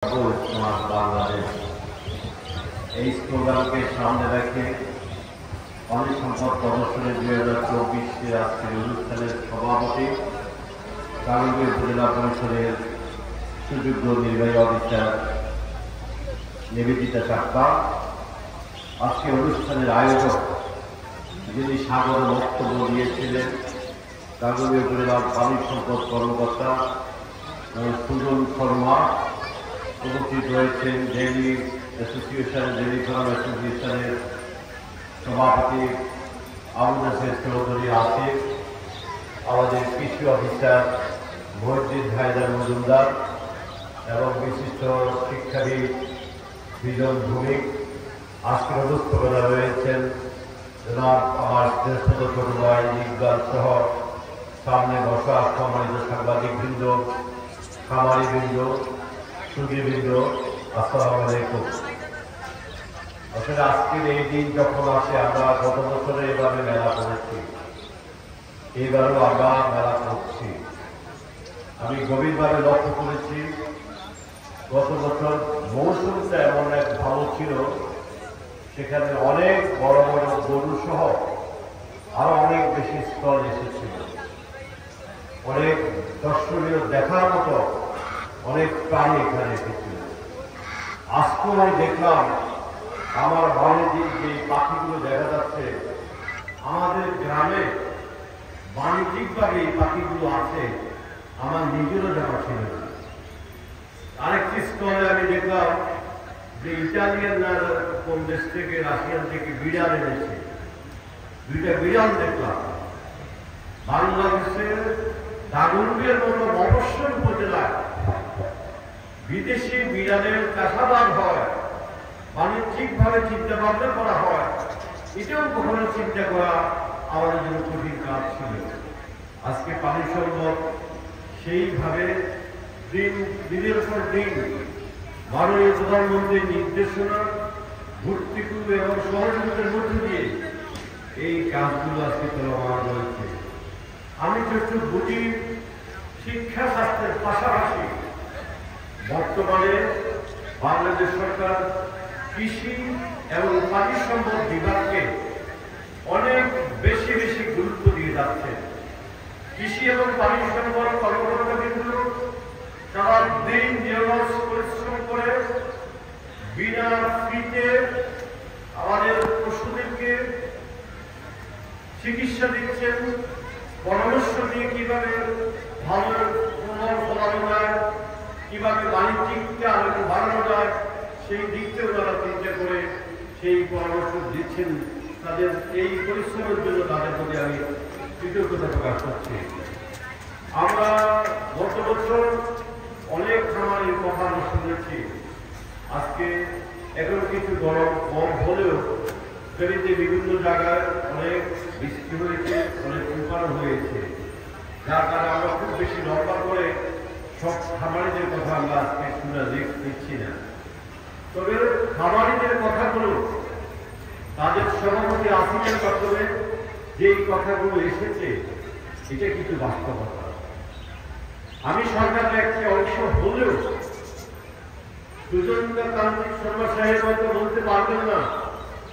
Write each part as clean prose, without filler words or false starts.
বাংলাদেশ এই স্লোগানকে সামনে রেখে পানি সম্পদ প্রদর্শনী 2024 আজকের অনুষ্ঠানের সভাপতি কারণে উপজেলা পরিষদের সুযোগ্য নির্বাহী অফিসার নিবেদিতা চাকমা, আজকে অনুষ্ঠানের আয়োজক যিনি সাগর বক্তব্য দিয়েছিলেন কারণে উপজেলার পানি সম্পদ কর্মকর্তা সুজন শর্মা, উপস্থিত রয়েছেন ডেইলি অ্যাসোসিয়েশন ডেইলি ফার্ম অ্যাসোসিয়েশনের সভাপতি আবু নাসের চৌধুরী আসিফ, আমাদের কৃষি অফিসার মসজিদ হায়দার মজুমদার এবং বিশিষ্ট শিক্ষাবিদ বিজন ভূমিক। আজকের অনুষ্ঠানে রয়েছেন জনাব আমার জ্যেষ্ঠ ছোট ভাই ইকবাল সহ সামনে বসা সম্মানিত সাংবাদিকবৃন্দ, খামারিবৃন্দ, সুদীবৃন্দ, আসসালামু আলাইকুম। আসলে আজকের এই দিন যখন আসে, আমরা গত বছরে এভাবে মেলা করেছি, এইবারও আমরা মেলা করছি। আমি গভীরভাবে লক্ষ্য করেছি গত বছর মৌসুমটা এমন এক ভালো ছিল, সেখানে অনেক বড় বড় গরু সহ আরো অনেক বেশি স্টল এসেছিল, অনেক দর্শনীয় দেখার মতো অনেক প্রাণী এখানে এসেছিল। আজকে আমি দেখলাম আমার বাণিজ্যিক যে পাখিগুলো দেখা যাচ্ছে, আমাদের গ্রামে বাণিজ্যিকভাবে এই পাখিগুলো আছে, আমার নিজেরও জানা ছিল না। আরেকটি স্টলে আমি দেখলাম যে ইটালিয়ান না কোন দেশ থেকে, রাশিয়ান থেকে বিড়াল এনেছে, দুইটা বিড়াল দেখলাম। বাংলাদেশের দাগনভূঞার মতো মফস্বল উপজেলায় বিদেশি বিড়ালের চাষাবাদ হয়, বাণিজ্যিকভাবে চিন্তা ভাবনা করা হয়, এটাও কখনো চিন্তা করা আমাদের জন্য কঠিন কাজ ছিল। আজকে পানি সম্পদ সেইভাবে দিনের পর দিন মাননীয় প্রধানমন্ত্রীর নির্দেশনা, ভর্তিকু এবং সহযোগিতার মধ্য দিয়ে এই কাজগুলো আজকে চলমান রয়েছে। আমি একটু বুঝি, শিক্ষা শাস্ত্রের পাশাপাশি বর্তমানে বাংলাদেশ সরকার কৃষি এবং পানি সম্পদ বিভাগকে অনেক বেশি বেশি গুরুত্ব দিয়ে যাচ্ছে। কৃষি এবং পানি সম্পদ কর্মকর্তা কিন্তু সারা দিন নিরলস পরিশ্রম করে বিনা ফিতে আমাদের পশুদেরকে চিকিৎসা দিচ্ছেন, পরামর্শ দিয়ে কিভাবে ভালো ফলন ফলানো যায়, কিভাবে বাণিজ্যিকটা আরো বাড়ানো যায়, সেই দিকটাও তারা চিন্তা করে সেই পরামর্শ দিচ্ছেন। তাদের এই পরিশ্রমের জন্য তাদের প্রতি আমি কৃতজ্ঞতা প্রকাশ করছি। আমরা গত বছর অনেক খামারের কথা আমরা শুনেছি, আজকে এখন কিছু গরম কম হলেও ফেরিতে বিভিন্ন জায়গায় অনেক বৃষ্টি হয়েছে, অনেক তুফান হয়েছে, যার কারণে আমরা খুব বেশি লম্বা করে সব খামারিদের কথা আমরা আজকে শুনে দিচ্ছি না। তবে খামারিদের কথাগুলো তাদের সভাপতি আসিফের মাধ্যমে যেই কথাগুলো এসেছে, এটা কিন্তু বাস্তবতা। আমি সরকারের একটি অংশ হলেও সুজনতা তান্ত্রিক শর্মা সাহেব হয়তো বলতে পারবেন না,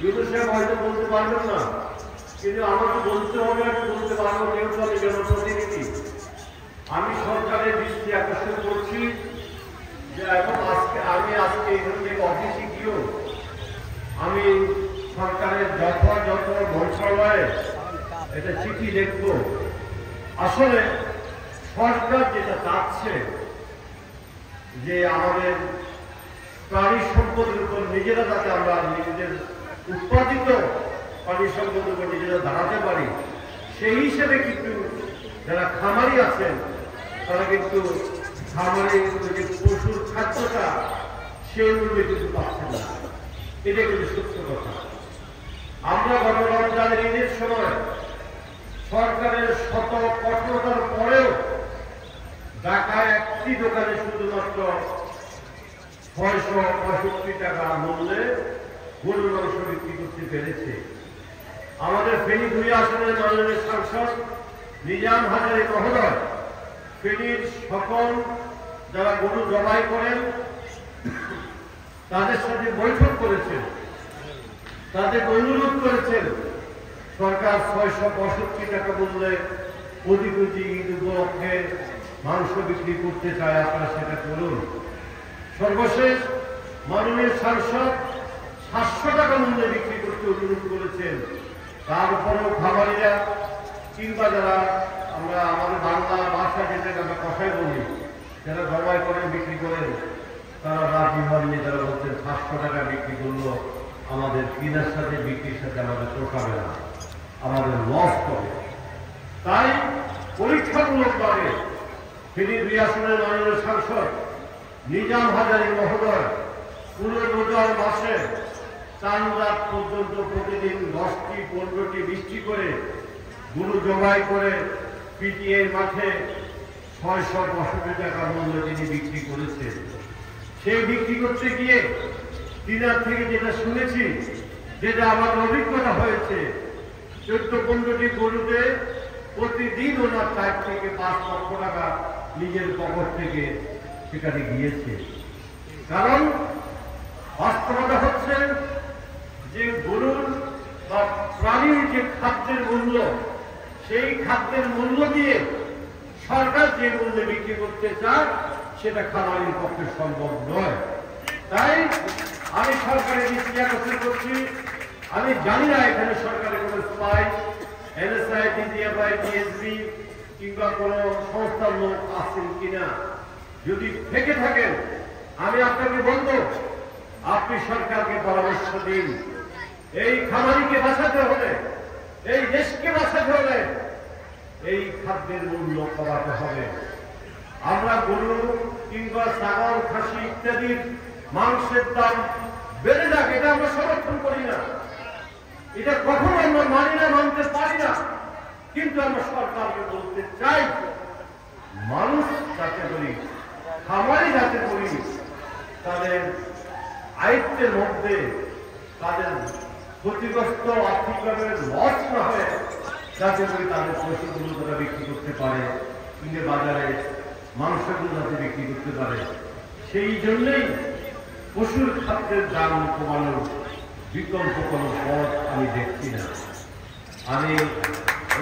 ইউনূস সাহেব হয়তো বলতে পারবেন না, কিন্তু আমাকে বলতে হবে, আমি বলতে পারবো, যেহেতু আমি জনপ্রতিনিধি। আমি সরকারের দৃষ্টি আকর্ষণ করছি যে এখন আমি আজকে এই ধরনের অফিসে গিয়েও আমি সরকারের যথাযথ মন্ত্রণালয়ে এটা চিঠি লিখব। আসলে সরকার যেটা চাচ্ছে যে আমাদের প্রাণী সম্পদের উপর নিজেরা যাতে আমরা নিজেদের উৎপাদিত প্রাণী সম্পদের উপর নিজেরা দাঁড়াতে পারি, সেই হিসেবে কিন্তু যারা খামারি আছেন তারা কিন্তু খামারের যে পশুর খাদ্যটা সেই মূল্যে কিন্তু পাচ্ছে না। এটা কিন্তু সত্য কথা। আমরা গত রমজানের ঈদের সময় সরকারের শত কঠোরতার পরেও ঢাকায় একটি দোকানে শুধুমাত্র 665 টাকা মূল্যে গরুর মাংস বিক্রি করতে পেরেছে। আমাদের ফেনী 2 আসনের মাননীয় সাংসদ নিজাম হাজারী মহোদয় ফেনীর সকল যারা গরু জবাই করেন তাদের সাথে বৈঠক করেছেন, তাদের অনুরোধ করেছেন সরকার 665 টাকা মূল্যে প্রতি কেজি ঈদ উপলক্ষে মাংস বিক্রি করতে চায়, আপনারা সেটা করুন। সর্বশেষ মাননীয় সাংসদ 700 টাকা মূল্যে বিক্রি করতে অনুরোধ করেছেন। তারপরেও খামারিরা কিংবা যারা আমরা আমাদের বাংলা ভাষা যেটাকে আমরা কথাই বলি, যারা জবাই করেন বিক্রি করেন, তারা রাজি হননি। যারা বলছেন 700 টাকা বিক্রি করলো আমাদের কিনার সাথে বিক্রির সাথে আমাদের পোষাবে না, আমাদের লস করে। তাই পরীক্ষামূলকভাবে তিনি 2 আসনের মাননীয় সাংসদ নিজাম হাজারী মহোদয় পুরো রোজার মাসে 4 রাত পর্যন্ত প্রতিদিন 10টি 15টি বৃষ্টি করে গরু জবাই করে পিটিএ মাঠে 665 টাকা মূল্যে তিনি বিক্রি করেছেন। সেই বিক্রি করতে গিয়ে তিনার থেকে যেটা শুনেছি, যেটা আমার অভিজ্ঞতা হয়েছে, 14-15টি গরুতে প্রতিদিন ওনার 4 থেকে 5 লক্ষ টাকা নিজের পকেট থেকে সেখানে গিয়েছে। কারণ বাস্তবতা হচ্ছে যে গরুর বা প্রাণীর যে খাদ্যের মূল্য, সেই খাদ্যের মূল্য দিয়ে সরকার যে মূল্যে বিক্রি করতে চায় সেটা খামারির পক্ষে সম্ভব নয়। তাই আমি সরকারের দৃষ্টি আকর্ষণ করছি। আমি জানি না এখানে সরকারের কোন স্পাই, এনএসআই, ডিজিএফআই, ডিএসবি কিংবা কোন সংস্থার লোক আছেন কিনা। যদি থেকে থাকেন আমি আপনাকে বলবো, আপনি সরকারকে পরামর্শ দিন। এই খামারিকে বাঁচাতে হলে, এই দেশকে বাঁচাতে হলে এই খাদ্যের মূল্য কমাতে হবে। আমরা গরু কিংবা ছাগল, খাসি ইত্যাদির মাংসের দাম বেড়ে যাক, এটা আমরা সমর্থন করি না, এটা কখনো আমরা মানি না, মানতে পারি না। কিন্তু আমরা সরকারকে বলতে চাই, মানুষ যাতে করি, খামারি যাতে করি, তাদের আয়ত্তের মধ্যে তাদের ক্ষতিগ্রস্ত আর্থিকভাবে লস না হয়, যাতে করে তাদের পশুগুলো তারা বিক্রি করতে পারে, কিনে বাজারে মাংসগুলো যাতে বিক্রি করতে পারে। সেই জন্যই পশুর খাদ্যের দাম কমানোর বিকল্প কোনো পথ আমি দেখছি না। আমি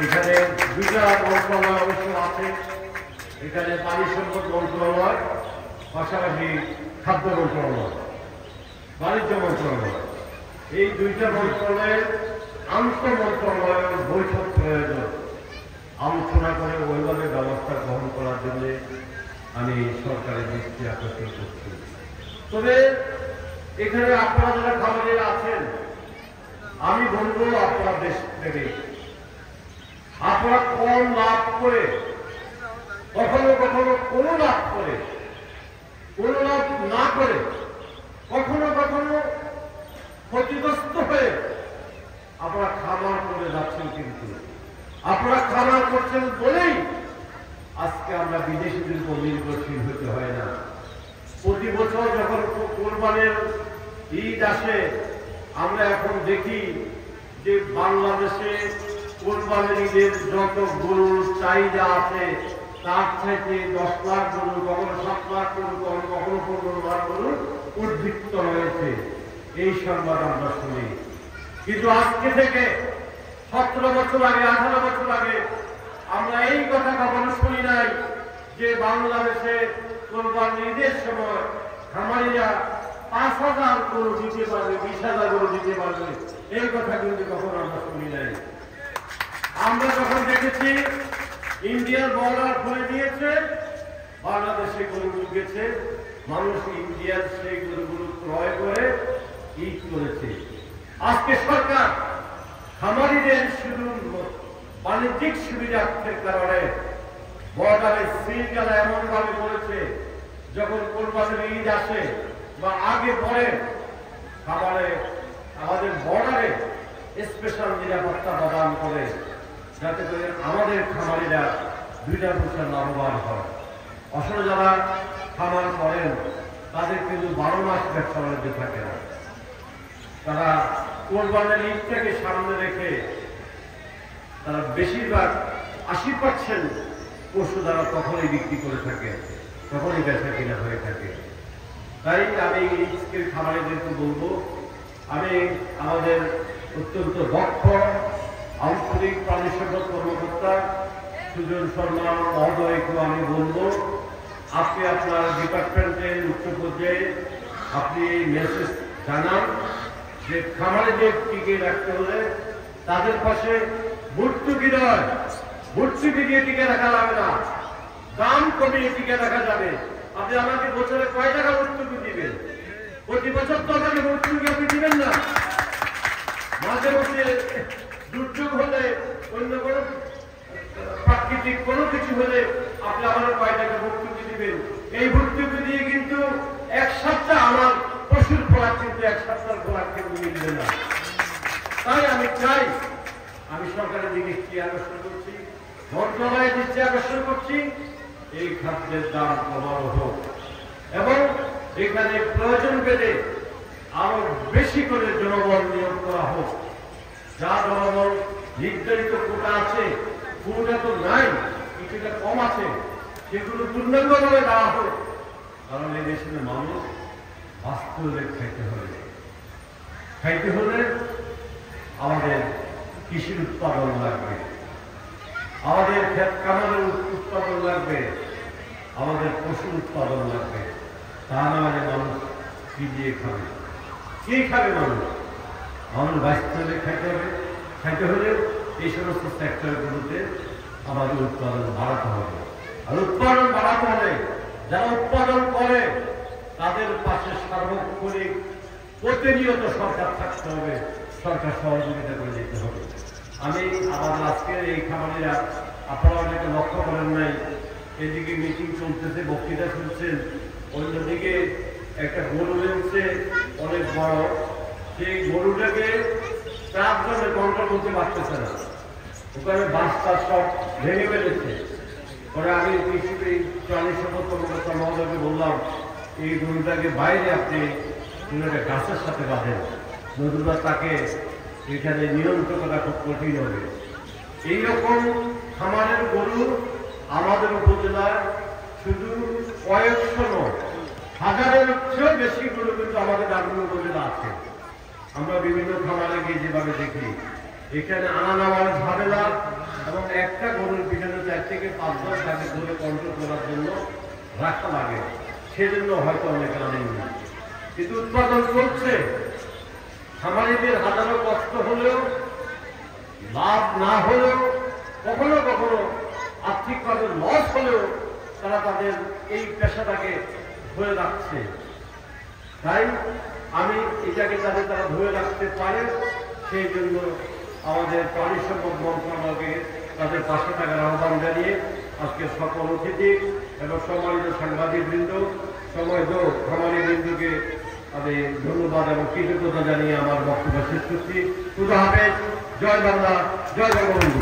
এখানে 2টা মন্ত্রণালয় অবশ্য আছে, এখানে পানি সম্পদ মন্ত্রণালয়, পাশাপাশি খাদ্য মন্ত্রণালয়, বাণিজ্য মন্ত্রণালয়। এই 2টা মন্ত্রণালয়ের আন্তঃমন্ত্রণালয়ের বৈঠক প্রয়োজন, আলোচনা করে ওইভাবে ব্যবস্থা গ্রহণ করার জন্য আমি সরকারের দৃষ্টি আকর্ষণ করছি। তবে এখানে আপনারা যারা খামারিরা আছেন, আমি বলবো আপনারা দেশ থেকে আপনারা কম লাভ করে, কখনো কখনো কোনো লাভ করে, কোনো লাভ না করে, কখনো কখনো ক্ষতিগ্রস্ত হয়ে আপনারা খামার করে যাচ্ছেন। কিন্তু আপনারা খামার করছেন বলেই আজকে আমরা বিদেশিদের উপর নির্ভরশীল হতে হয় না। প্রতি বছর যখন কোরবানির ঈদ আসে, আমরা এখন দেখি যে বাংলাদেশে কোরবানির ঈদের যত গরুর চাহিদা আছে তার থেকে 10 লাখ গরু, কখনো 7 লাখ গরু, কখনো 15 লাখ গরু উদ্বৃত্ত রয়েছে। এই সংবাদ আমরা শুনি। কিন্তু আজকে থেকে 17 বছর আগে, 18 বছর আগে আমরা এই কথা কখনো শুনি নাই যে বাংলাদেশে কোরবানির ঈদের সময় খামারিরা 5,000 গরু দিতে পারবে, 20,000 গরু দিতে পারবে। এই কথা কিন্তু কখনো আমরা শুনি নাই। আমরা যখন দেখেছি ইন্ডিয়ার বর্ডার খুলে দিয়েছে, বাংলাদেশে গরু ঢুকেছে, মানুষ ইন্ডিয়ার সেই গরুগুলো ক্রয় করে ঈদ করেছে। আজকে সরকার খামারিদের শুধু বাণিজ্যিক সুবিধার্থের কারণে বর্ডারের শৃঙ্খলা এমন ভাবে করেছে, যখন কোরবানির ঈদ আসে বা আগে পরে খাবারে আমাদের বর্ডারে স্পেশাল নিরাপত্তা প্রদান করে, যাতে করে আমাদের খামারিরা 2টা পয়সা লাভবান হয়। আসলে যারা খামার করেন তাদের কিন্তু 12 মাস ব্যবসা বাণিজ্য থাকে না। তারা কোরবানির ঈদটাকে সামনে রেখে তারা বেশিরভাগ 80% পশু তারা তখনই বিক্রি করে থাকে, তখনই বেচা কিনা হয়ে থাকে। তাই আমি আজকের খামারিদেরকে বলবো, আমি আমাদের অত্যন্ত দক্ষ আঞ্চলিক প্রাণী সম্পদ কর্মকর্তা সুজন শর্মা মহোদয়কে আমি বলবো, আপনি আপনার ডিপার্টমেন্টের উচ্চ পর্যায়ে আপনি এই মেসেজ জানান যে খামারিদের টিকে রাখতে হলে তাদের পাশে ভর্তুকি নয়, ভর্তুকি দিয়ে টিকে রাখা যাবে না, দাম কমিয়ে টিকে রাখা যাবে। আপনি আমাকে বছরে কয় টাকা ভর্তুকি দিবেন? প্রতি বছর তো আমাকে ভর্তুকি আপনি দিবেন না। মাঝে মধ্যে দুর্যোগ হলে, অন্য কোনো প্রাকৃতিক কোনো কিছু হলে আপনি আমার কয় টাকা ভর্তুকি দিবেন। এই ভর্তুকি দিয়ে কিন্তু এক সপ্তাহ আমার পশুর খোরাক কিন্তু এক সপ্তাহ খোরাক কিন্তু মিলবে না। তাই আমি চাই, আমি সরকারের দিকে কি আকর্ষণ করছি, মন্ত্রণালয়ের দৃষ্টি আকর্ষণ করছি, এই খাদ্যের দাম কমানো হোক এবং এখানে প্রয়োজন পেলে আরো বেশি করে জনবল নিয়োগ করা হোক। যা জনবল নির্ধারিত কোটা আছে, কোটা তো নাই, কিছুটা কম আছে, সেগুলো পূর্ণাঙ্গভাবে দেওয়া হোক। কারণ এই দেশের মানুষ বাস্তবে খাইতে হলে আমাদের কৃষির উৎপাদন লাগবে, আমাদের ক্ষেত কামারের উৎপাদন লাগবে, আমাদের পশুর উৎপাদন লাগবে। তা না হলে মানুষ কি দিয়ে খাবে? কি খাবে মানুষ? মানুষ বাস্তবে খাইতে হলে এই সমস্ত সেক্টরগুলোতে আমাদের উৎপাদন বাড়াতে হবে। আর উৎপাদন বাড়াতে হলে যারা উৎপাদন করে তাদের পাশে সার্বক্ষণিক প্রতিনিয়ত সরকার থাকতে হবে, সরকার সহযোগিতা করে দিতে হবে। আমি আমাদের আজকের এই খামারিরা, আপনারা অনেকে লক্ষ্য করেন নাই, এদিকে মিটিং চলতেছে, বক্তৃতা শুনছেন, অন্যদিকে একটা গরু রয়েছে অনেক বড়, সেই গরুটাকে 4 জনের কন্ট্রোল করতে পারতেছে না, ওখানে বাসটা সব ভেঙে ফেলেছে। পরে আমি কৃষি প্রাণী সম্পদ কর্মকর্তা মহোদয়কে বললাম, এই গরুটাকে বাইরে আপনি একটা গাছের সাথে বাঁধেন, নতুবা তাকে এখানে নিয়ন্ত্রণ করা খুব কঠিন হবে। এইরকম খামারের গরু আমাদের উপজেলায় শুধু কয়েকশো নয়, হাজারের চেয়েও বেশি গরু কিন্তু আমাদের নারায়ণগঞ্জ উপজেলা আছে। আমরা বিভিন্ন খামারে গিয়ে যেভাবে দেখি, এখানে আনা নেওয়ার ঝামেলা এবং একটা গরুর পিছনে 4 থেকে 5 জন তাকে ধরে কন্ট্রোল করার জন্য রাখা লাগে, সেজন্য হয়তো অনেকে আনেননি। কিন্তু উৎপাদন করছে, খামারিদের হাজারো কষ্ট হলেও, লাভ না হলেও, কখনো কখনো আর্থিকভাবে লস হলেও তারা তাদের এই পেশাটাকে ধরে রাখছে। তাই আমি এটাকে যাতে তারা ধরে রাখতে পারে, সেই জন্য আমাদের প্রাণী সম্পদ মন্ত্রণালয়কে তাদের পাশে থাকার আহ্বান জানিয়ে আজকে সকল অতিথি এবং সম্মানিত সাংবাদিকবৃন্দ, সময়ত খামারিবৃন্দকে আমি ধন্যবাদ এবং কৃতজ্ঞতা জানিয়ে আমার বক্তব্য শেষ করছি। খুদা হাফেজ। জয় বাংলা, জয় বঙ্গবন্ধু।